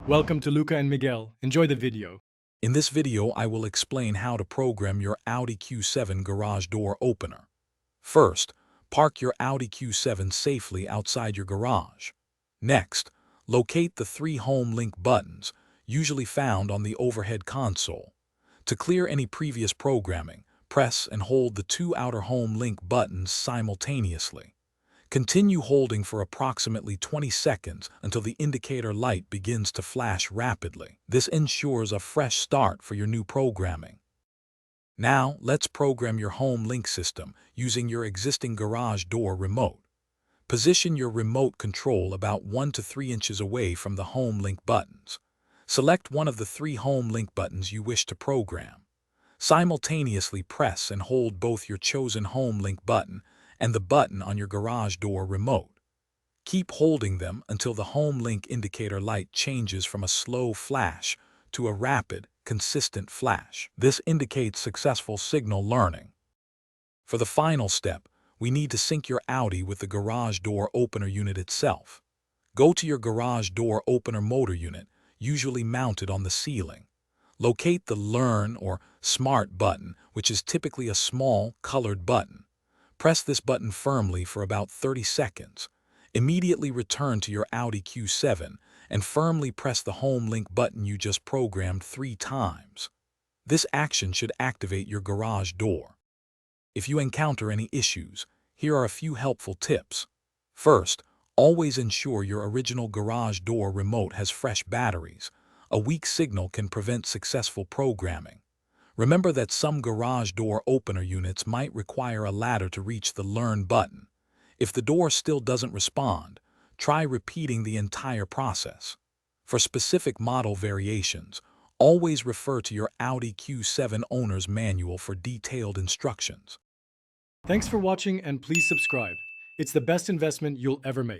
Welcome to Luca and Miguel. Enjoy the video. In this video, I will explain how to program your Audi Q7 garage door opener. First, park your Audi Q7 safely outside your garage. Next, locate the three home link buttons, usually found on the overhead console. To clear any previous programming, press and hold the two outer home link buttons simultaneously. Continue holding for approximately 20 seconds until the indicator light begins to flash rapidly. This ensures a fresh start for your new programming. Now, let's program your home link system using your existing garage door remote. Position your remote control about 1 to 3 inches away from the home link buttons. Select one of the three home link buttons you wish to program. Simultaneously press and hold both your chosen home link button and the button on your garage door remote. Keep holding them until the home link indicator light changes from a slow flash to a rapid, consistent flash. This indicates successful signal learning. For the final step, we need to sync your Audi with the garage door opener unit itself. Go to your garage door opener motor unit, usually mounted on the ceiling. Locate the Learn or Smart button, which is typically a small, colored button. Press this button firmly for about 30 seconds. Immediately return to your Audi Q7 and firmly press the home link button you just programmed 3 times. This action should activate your garage door. If you encounter any issues, here are a few helpful tips. First, always ensure your original garage door remote has fresh batteries. A weak signal can prevent successful programming. Remember that some garage door opener units might require a ladder to reach the Learn button. If the door still doesn't respond, try repeating the entire process. For specific model variations, always refer to your Audi Q7 owner's manual for detailed instructions. Thanks for watching and please subscribe. It's the best investment you'll ever make.